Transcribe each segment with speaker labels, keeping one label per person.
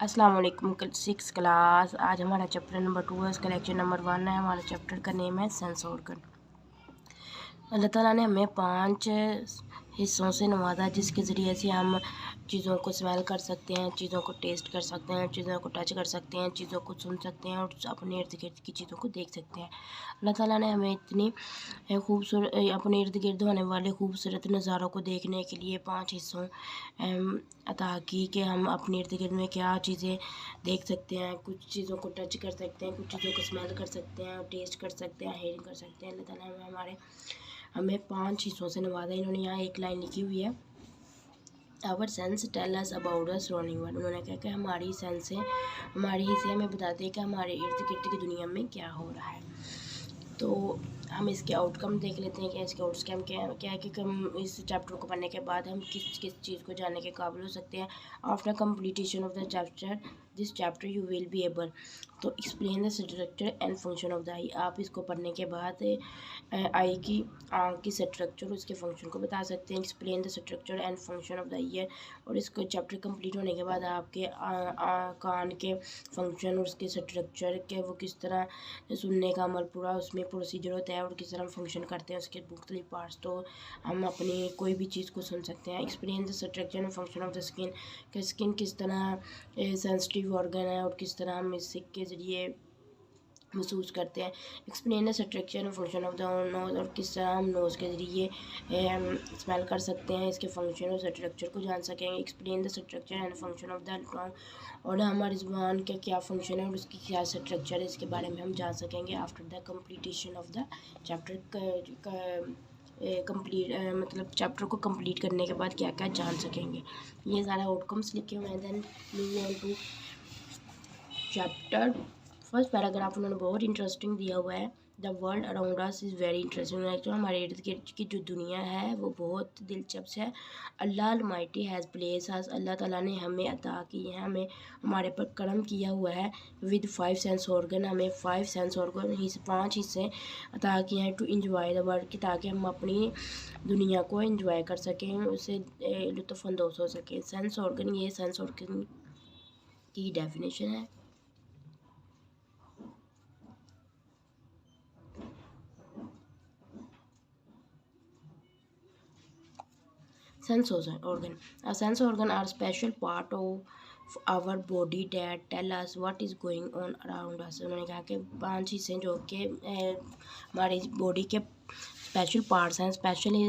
Speaker 1: अस्सलाम वालेकुम six class. आज हमारा चैप्टर नंबर 2 है, उसका लेक्चर नंबर 1 है। हमारा चैप्टर का नेम है सेंस ऑर्गन। अल्लाह ताला ने हमें 5 हिस्सों से नवाजा, जिसके ज़रिए से हम चीज़ों को स्मेल कर सकते हैं, चीज़ों को टेस्ट कर सकते हैं, चीज़ों को टच कर सकते हैं, चीज़ों को सुन सकते हैं और अपने इर्द गिर्द की चीज़ों को देख सकते हैं। अल्लाह ताला ने हमें इतनी खूबसूरत अपने इर्द गिर्द होने वाले खूबसूरत नज़ारों को देखने के लिए 5 हिस्सों अता की कि हम अपने इर्द गिर्द में क्या चीज़ें देख सकते हैं। कुछ चीज़ों को टच कर सकते हैं, कुछ चीज़ों को स्मेल कर सकते हैं और टेस्ट कर सकते हैं, हेयरिंग कर सकते हैं। अल्लाह ताला ने हमें 5 हिस्सों से नवाजा। इन्होंने यहाँ एक लाइन लिखी हुई है, our sense tell us about the surrounding world. उन्होंने कहा कि हमारी सेंसें, हमारी हिस्से हमें बताते हैं कि हमारे इर्द गिर्द की दुनिया में क्या हो रहा है। तो हम इसके आउटकम देख लेते हैं कि इसके आउटकम क्या है कि हम इस चैप्टर को पढ़ने के बाद हम किस किस चीज़ को जानने के काबिल हो सकते हैं। After completion of the chapter this chapter you will be able to explain the structure and function of the eye. आप इसको पढ़ने के बाद आई की आँख की स्ट्रक्चर, उसके फंक्शन को बता सकते हैं। Explain the structure and function of the year, और इसको चैप्टर कंप्लीट होने के बाद आपके कान के फंक्शन और उसके स्ट्रक्चर के वो किस तरह सुनने का अमल पूरा उसमें प्रोसीजर होता है और किस तरह फंक्शन करते हैं उसके मुख्तलिफ पार्ट्स, तो हम अपनी कोई भी चीज़ को सुन सकते हैं। Explain the structure and function of the skin, कि स्किन किस तरह सेंसिटिव ऑर्गन है और किस तरह हम इसके ज़रिए महसूस करते हैं। Explain the structure and function of the nose, और किस तरह हम नोज़ के ज़रिए स्मेल कर सकते हैं, इसके फंक्शन और स्ट्रक्चर को जान सकेंगे। Explain the structure and function of the tongue, और हमारी ज़ुबान का क्या फंक्शन है और उसकी क्या स्ट्रक्चर है, इसके बारे में हम जान सकेंगे। After the completion of the chapter मतलब चैप्टर को कंप्लीट करने के बाद क्या क्या जान सकेंगे, ये सारे आउटकम्स लिखे हुए हैं। Then move on to chapter first paragraph उन्होंने बहुत इंटरेस्टिंग दिया हुआ है। The world around us is very interesting, जो हमारे इर्द गिर्द की जो दुनिया है वो बहुत दिलचस्प है। अल्लाह अलमाइटी हैज़ प्लेस अस, अल्लाह ताला ने हमें अता की है, हमें हमारे पर करम किया हुआ है। विद 5 सेंस ऑर्गन, हमें 5 सेंस ऑर्गन 5 हिस्से अता किए हैं टू इंजॉय द वर्ल्ड, की ताकि हम अपनी दुनिया को इंजॉय कर सकें, उससे लुत्फ़अंदोज़ हो सकें। सेंस ऑर्गन, ये सेंस ऑर्गन की डेफिनेशन है। Sense organ. A sense organ are special part of our body that tell us what is going on around us. उन्होंने कहा कि 5 हिस्से जो कि हमारी बॉडी के स्पेशल पार्ट्स हैं, स्पेशली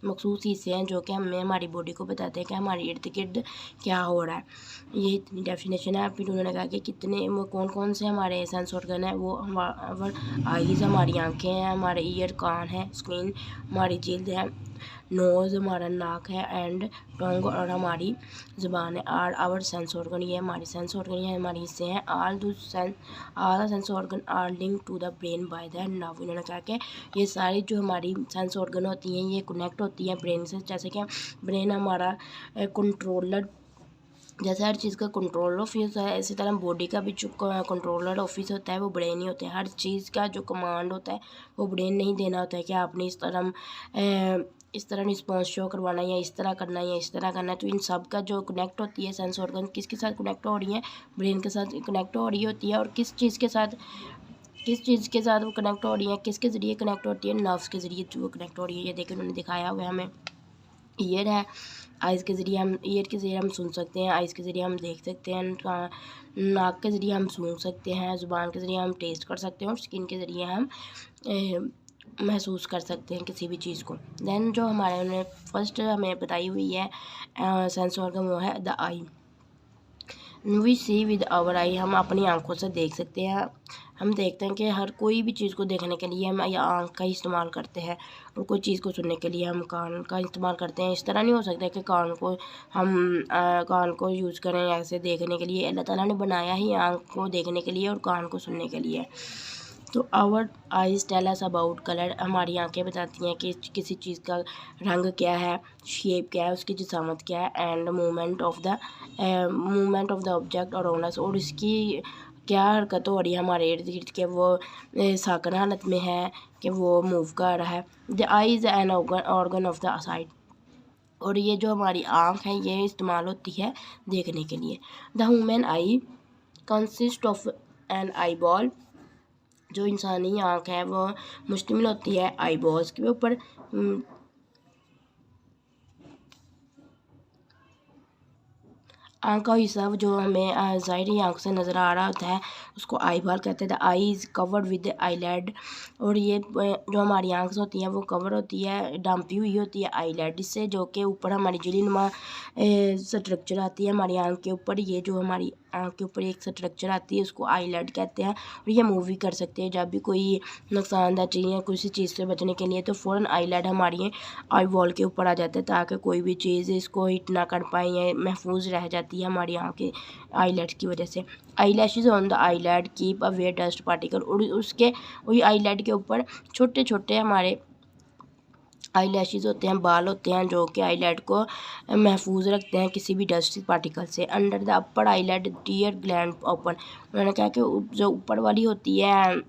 Speaker 1: मखसूस हिस्से हैं जो कि हमें हमारी बॉडी को बताते हैं कि हमारे इर्द गिर्द क्या हो रहा है। ये इतनी डेफिनेशन है। फिर उन्होंने कहा कि कितने वो कौन कौन से हमारे सेंस ऑर्गन है, वो हमारे आईज़, हमारी आँखें हैं, हमारे ईयर कान है, स्किन हमारी जिल्द है, नोज़ हमारा नाक है, एंड टंग और हमारी ज़ुबान है। आवर सेंस ऑर्गन, ये हमारी सेंस ऑर्गन, ये हमारे हिस्से हैं। All the sense organ are link to the brain by the nerve. इन्होंने कहा कि ये सारी जो हमारी सेंस ऑर्गन होती हैं ये कनेक्ट होती हैं ब्रेन से। जैसे कि ब्रेन हमारा कंट्रोलर, जैसे हर चीज़ का कंट्रोल ऑफिस है, इसी तरह बॉडी का भी जो कंट्रोलर ऑफिस होता है वो ब्रेन ही होता है। हर चीज़ का जो कमांड होता है वो ब्रेन नहीं देना होता है कि आपने इस तरह रिस्पॉन्स शो करवाना है या इस तरह करना है या इस तरह करना है। तो इन सब का जो कनेक्ट होती है सेंस ऑर्गन किसके साथ कनेक्ट हो रही है, ब्रेन के साथ कनेक्ट हो रही होती है। और किस चीज़ के साथ वो कनेक्ट हो रही है, किसके ज़रिए कनेक्ट होती है, नर्व्स के ज़रिए जो कनेक्ट हो रही है। ये देखिए उन्होंने दिखाया हुआ है हमें। ईयर है, ईयर के ज़रिए हम सुन सकते हैं, आइज़ के ज़रिए हम देख सकते हैं, नाक के ज़रिए हम सूंघ सकते हैं, ज़ुबान के ज़रिए हम टेस्ट कर सकते हैं और स्किन के ज़रिए हम महसूस कर सकते हैं किसी भी चीज़ को। देन जो उन्होंने फर्स्ट हमें बताई हुई है सेंस ऑर्गन, वो है the eye. We see with our eye, हम अपनी आँखों से देख सकते हैं। हम देखते हैं कि हर कोई भी चीज़ को देखने के लिए हम या आँख का इस्तेमाल करते हैं, और कोई चीज़ को सुनने के लिए हम कान का इस्तेमाल करते हैं। इस तरह नहीं हो सकता कि कान को यूज़ करें ऐसे देखने के लिए। अल्लाह ताला ने बनाया ही आँख को देखने के लिए और कान को सुनने के लिए। तो our eyes tell us about colour, हमारी आंखें बताती हैं कि किसी चीज़ का रंग क्या है, शेप क्या है, उसकी जिसामत क्या है, and movement of the object around us, और इसकी क्या हरकत हो रही है हमारे इर्द गिर्द के, वो साकन हालत में है कि वो मूव कर रहा है। The eye is an organ of the site, और ये जो हमारी आँख है ये इस्तेमाल होती है देखने के लिए। The human eye consist of an eyeball, जो इंसानी आँख है वो मुश्तमिल होती है आई बॉल्स के ऊपर। आँख का हिस्सा जो हमें ज़ाहिरी आँख से नज़र आ रहा होता है उसको आई बॉल कहते हैं। The eye is covered with eyelid, और ये जो हमारी आँख होती है वो कवर होती है, ढांपी हुई होती है आईलैड से, जो कि ऊपर हमारी झिल्लीनुमा स्ट्रक्चर आती है हमारी आँख के ऊपर। ये जो हमारी आँख के ऊपर एक स्ट्रक्चर आती है उसको आईलैड कहते हैं। और ये मूव भी कर सकते हैं, जब भी कोई नुकसानदायक चीज़ या किसी चीज़ से बचने के लिए तो फ़ौरन आईलैड हमारी आई बॉल के ऊपर आ जाता है, ताकि कोई भी चीज़ इसको हिट ना कर पाए या महफूज रह जाती है हमारी आँख के आईलैड्स की वजह से। Eyelashes on the eyelid keep away dust particle, और उसके वही आईलैड के ऊपर छोटे छोटे हमारे आईलैशेस होते हैं, बाल होते हैं, जो कि आईलैड को महफूज रखते हैं किसी भी डस्ट पार्टिकल से। Under the upper eyelid tear gland open, उन्होंने कहा कि जो ऊपर वाली होती है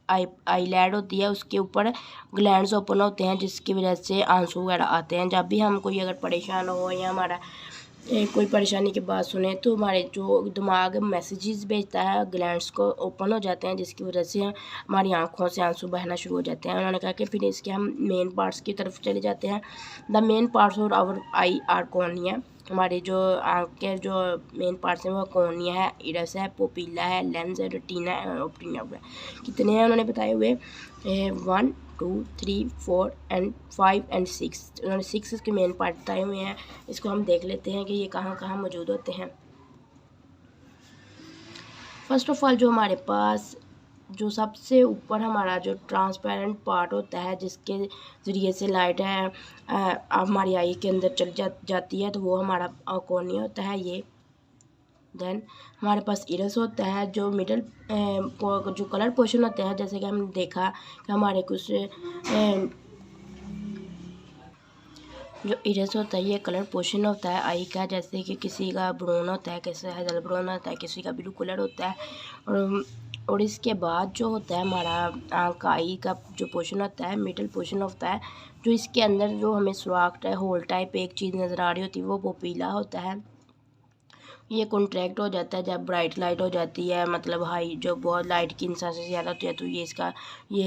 Speaker 1: आईलैड होती है उसके ऊपर ग्लैंड्स ओपन होते हैं, जिसकी वजह से आंसू वगैरह आते हैं। जब भी हम कोई अगर परेशान हो या हमारा कोई परेशानी की बात सुने तो हमारे जो दिमाग मैसेजेस भेजता है ग्लैंड्स को ओपन हो जाते हैं, जिसकी वजह से हमारी आंखों से आंसू बहना शुरू हो जाते हैं। उन्होंने कहा कि फिर इसके हम मेन पार्ट्स की तरफ चले जाते हैं। द मेन पार्ट्स और आवर आई आर कॉर्निया, हमारे जो आँख के जो मेन पार्ट्स हैं वो कॉर्निया है, इरस है, पोपीला है, लेंस है, रेटिना है, ऑप्टिना है। कितने हैं उन्होंने बताए हुए 1 2 3 4 एंड 5 एंड 6, उन्होंने 6 इसके मेन पार्ट बताए हुए हैं। इसको हम देख लेते हैं कि ये कहाँ कहाँ मौजूद होते हैं। फर्स्ट ऑफ ऑल जो हमारे पास जो सबसे ऊपर हमारा जो ट्रांसपेरेंट पार्ट होता है, जिसके ज़रिए से लाइट है हमारी आई के अंदर चल जाती है, तो वो हमारा कॉर्निया होता है ये। देन हमारे पास इरस होता है, जो मिडल जो कलर पोर्शन होते हैं, जैसे कि हमने देखा कि हमारे कुछ जो इरेज होता है ये कलर पोर्शन होता है आई का, जैसे कि किसी का ब्राउन होता है, किसी का हेज़ल ब्राउन होता है, किसी का ब्लू कलर होता है। और इसके बाद जो होता है हमारा आँख का आई का जो पोर्शन होता है मिडल पोर्शन होता है, जो इसके अंदर जो हमें सुराख टाइप होल टाइप एक चीज़ नज़र आ रही होती है वो पोपीला होता है। ये कॉन्ट्रैक्ट हो जाता है जब ब्राइट लाइट हो जाती है, मतलब हाई जो बहुत लाइट की इंसान से ज़्यादा होती है, तो ये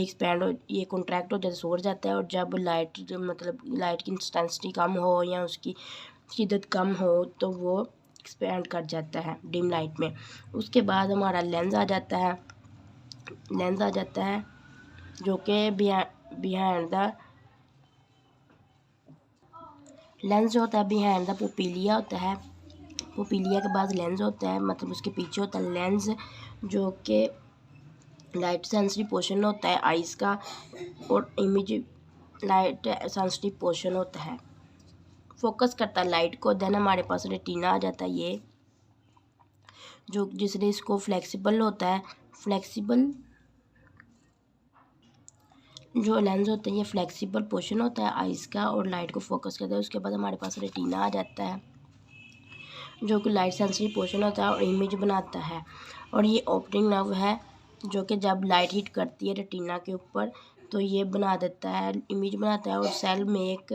Speaker 1: एक्सपैंड हो, ये कॉन्ट्रैक्ट हो जाता है, सोड़ जाता है। और जब लाइट मतलब लाइट की इंटेंसिटी कम हो या उसकी शिद्दत कम हो तो वो एक्सपैंड कर जाता है डिम लाइट में। उसके बाद हमारा लेंस आ जाता है, जो कि बिहाइंड द लेंस जो होता है बिहाइंड द पोपीलिया होता है। पोपीलिया के बाद लेंस होता है, मतलब उसके पीछे होता है लेंस, जो कि लाइट सेंसिटिव पोर्शन होता है आइज़ का, और इमेज लाइट सेंसिटिव पोर्शन होता है, फोकस करता है लाइट को। देन हमारे पास रेटिना आ जाता है ये, जो जिससे इसको फ्लेक्सिबल होता है, फ्लेक्सिबल जो लेंस होता है ये फ्लेक्सिबल पोर्शन होता है आइज़ का और लाइट को फोकस करता है। उसके बाद हमारे पास रेटिना आ जाता है, जो कि लाइट सेंसिटिव पोर्शन होता है और इमेज बनाता है। और ये ऑप्टिक नर्व है, जो कि जब लाइट हिट करती है रेटिना के ऊपर तो ये बना देता है, इमेज बनाता है, और सेल में एक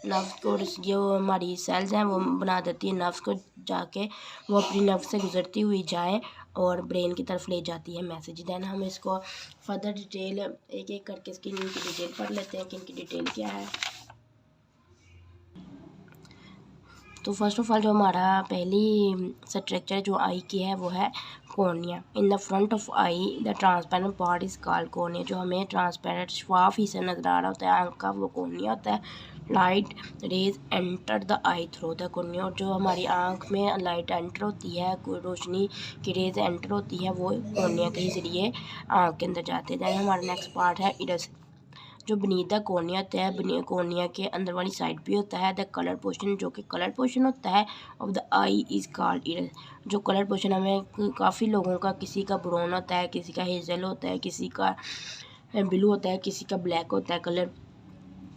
Speaker 1: नर्व को, जो हमारी सेल्स हैं वो बना देती है नर्व्स को, जाके वो अपनी नर्व से गुजरती हुई जाए और ब्रेन की तरफ ले जाती है मैसेज। देन हम इसको फर्दर डिटेल एक एक करके इसकी डिटेल पढ़ लेते हैं कि इनकी डिटेल क्या है। तो फर्स्ट ऑफ ऑल जो हमारा पहली स्ट्रक्चर जो आई की है वो है cornea. In the front of I the transparent part is called cornea, जो हमें ट्रांसपेरेंट शफाफ ही से नज़र आ रहा होता है आँख का वो कॉर्निया होता है। Light rays enter the I through the cornea, और जो हमारी आँख में लाइट एंटर होती है, कोई रोशनी की रेज एंटर होती है वो कॉर्निया के जरिए आँख के अंदर जाते हैं। दैन हमारा नेक्स्ट पार्ट है इरस, जो beneath द कॉर्निया होता है, कॉर्निया के अंदर वाली साइड पे होता है। द कलर पोर्शन, जो कि कलर पोर्शन होता है of the eye is called errors, जो कलर पोर्शन हमें काफ़ी लोगों का, किसी का ब्राउन होता है, किसी का हेज़ल होता है, किसी का ब्लू होता है, किसी का ब्लैक होता है colour.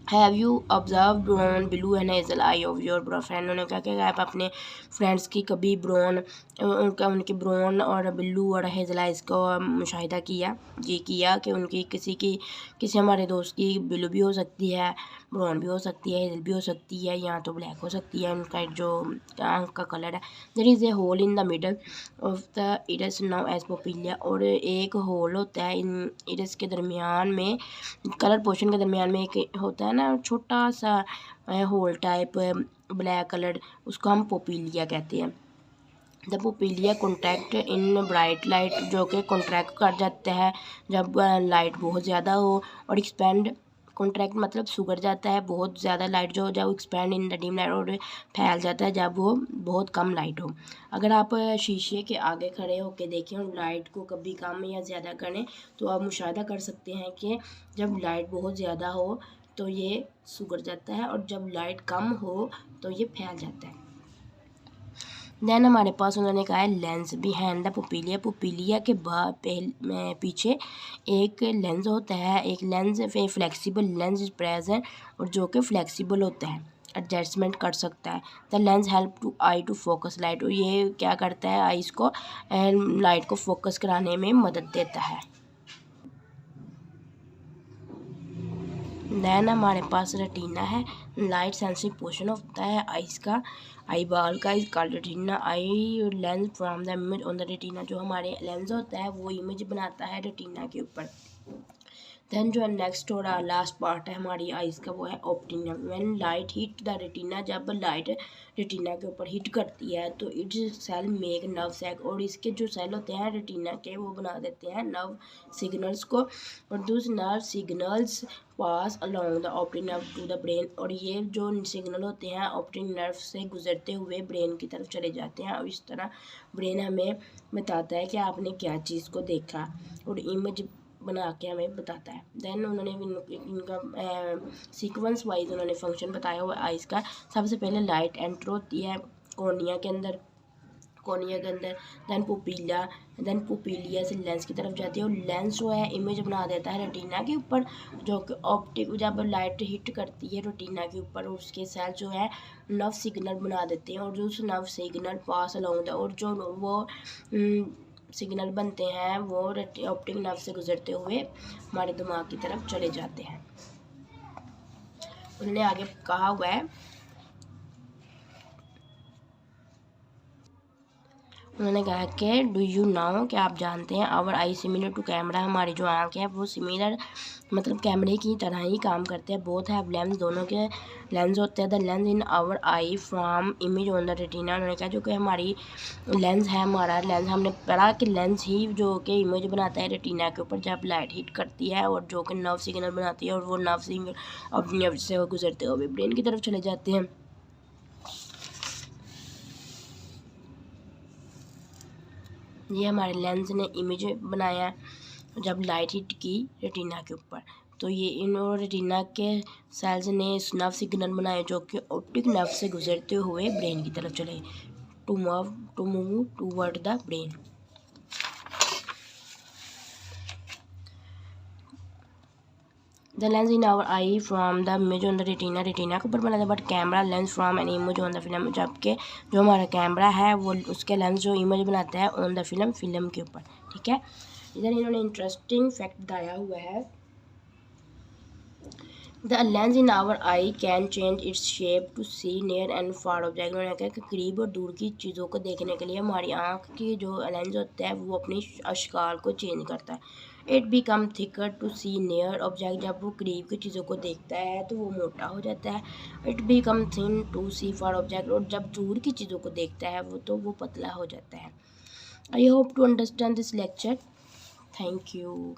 Speaker 1: Have you observe brown blue and Hazel I of your friend, उन्होंने कहा कि आप अपने फ्रेंड्स की कभी ब्राउन उनके ब्राउन और ब्लू और हेज़ल आइज़ को मुशाहिदा किया, ये किया कि उनकी किसी हमारे दोस्त की ब्लू भी हो सकती है, ब्राउन भी हो सकती है, हेज़ल भी हो सकती है, या तो ब्लैक हो सकती है। उनका जो आँख का कलर है, there is a hole in the middle of the iris known as pupil, और एक होल होता है इन इरिस के दरमियान में, कलर पोर्शन के दरमियान में एक होता है ना छोटा सा होल टाइप ब्लैक कलर, उसको हम पोपिलिया कहते हैं। The pupil contract in bright light, जो कि कॉन्ट्रैक्ट कर जाता है जब लाइट बहुत ज़्यादा हो, और एक्सपेंड, कॉन्ट्रैक्ट मतलब सुगर जाता है बहुत ज़्यादा लाइट जो हो, जब expand in the dim light, और फैल जाता है जब वो बहुत कम लाइट हो। अगर आप शीशे के आगे खड़े होकर देखें और लाइट को कभी कम या ज़्यादा करें तो आप मुशाहिदा कर सकते हैं कि जब लाइट बहुत ज़्यादा हो तो ये सुगर जाता है, और जब लाइट कम हो तो ये फैल जाता है। देन हमारे पास उन्होंने कहा है लेंस बिहाइंड द पुपिलिया, पुपिलिया के पीछे एक लेंस होता है, एक lens flexible lens is present, और जो कि फ्लेक्सिबल होता है, एडजस्टमेंट कर सकता है। The lens help to eye to focus light, और ये क्या करता है, आईज को लाइट को फोकस कराने में मदद देता है। देन हमारे पास रेटिना है, लाइट सेंसिटिव पोर्शन होता है आइस का, आई बॉल का, इस called retina. Eye lens from the image on the retina, जो हमारे लेंस होता है वो इमेज बनाता है रेटिना के ऊपर। देन जो नेक्स्ट और लास्ट पार्ट है हमारी आइस का, वो है ऑप्टिना। When light hit the retina, जब लाइट रेटिना के ऊपर हिट करती है तो it cell make nerve sac, और इसके जो सेल होते हैं रेटिना के वो बना देते हैं नर्व सिग्नल्स को, और दूसरे nerve signals pass along the optic nerve to the brain, और ये जो सिग्नल होते हैं ऑप्टिक नर्व से गुजरते हुए ब्रेन की तरफ चले जाते हैं, और इस तरह ब्रेन हमें बताता है कि आपने क्या चीज़ को देखा, और इमेज बना के हमें बताता है। देन उन्होंने इनका सीक्वेंस वाइज उन्होंने फंक्शन बताया हुआ आइस का। सबसे पहले लाइट एंटर होती है कॉर्निया के अंदर, देन पुपिला, देन पुपिलिया से लेंस की तरफ जाती है, और लेंस जो है इमेज बना देता है रेटिना के ऊपर, जो कि ऑप्टिक, जब लाइट हिट करती है रेटिना के ऊपर और उसके सेल जो है नर्व सिग्नल बना देते हैं, और जो उस nerve signal pass along the, और जो वो सिग्नल बनते हैं वो ऑप्टिक नर्व से गुजरते हुए हमारे दिमाग की तरफ चले जाते हैं। उन्होंने आगे कहा हुआ है, उन्होंने कहा कि डू यू नाउ, कि आप जानते हैं, our eye similar to camera, हमारी जो आँख है वो सिमिलर मतलब कैमरे की तरह ही काम करते हैं। बोथ हैव लेंस, दोनों के लेंस होते हैं। The lens in our eye from image on the retina, उन्होंने कहा जो कि हमारी लेंस है, हमारा लेंस, हमने पढ़ा कि लेंस ही जो कि इमेज बनाता है रेटिना के ऊपर जब लाइट हिट करती है, और जो कि नर्व सिग्नल बनाती है, और वो नर्व सिग्नल अपनी नर्व से गुजरते हुए ब्रेन की तरफ चले जाते हैं। ये हमारे लेंस ने इमेज बनाया जब लाइट हिट की रेटिना के ऊपर, तो ये इन रेटिना के सेल्स ने नर्व सिग्नल बनाए जो कि ऑप्टिक नर्व से गुजरते हुए ब्रेन की तरफ चले, to move toward the brain. The lens in our eye from the image on the retina, retina के ऊपर बना था, but camera lens from an image on the film, जबकि जो हमारा कैमरा है वो उसके लेंस जो इमेज बनाता है ऑन द फिल्म के ऊपर। ठीक है, इधर इन्होंने इंटरेस्टिंग फैक्ट बताया हुआ है, the lens in our eye can change its shape to see near and far object, उन्होंने कहा कि करीब और दूर की चीज़ों को देखने के लिए हमारी आँख की जो लेंस होता है वो अपनी अशकाल को चेंज करता है। It become thicker to see near object, जब वो करीब की चीज़ों को देखता है तो वो मोटा हो जाता है। It become thin to see far object, और जब दूर की चीज़ों को देखता है वो पतला हो जाता है। I hope to understand this lecture, thank you.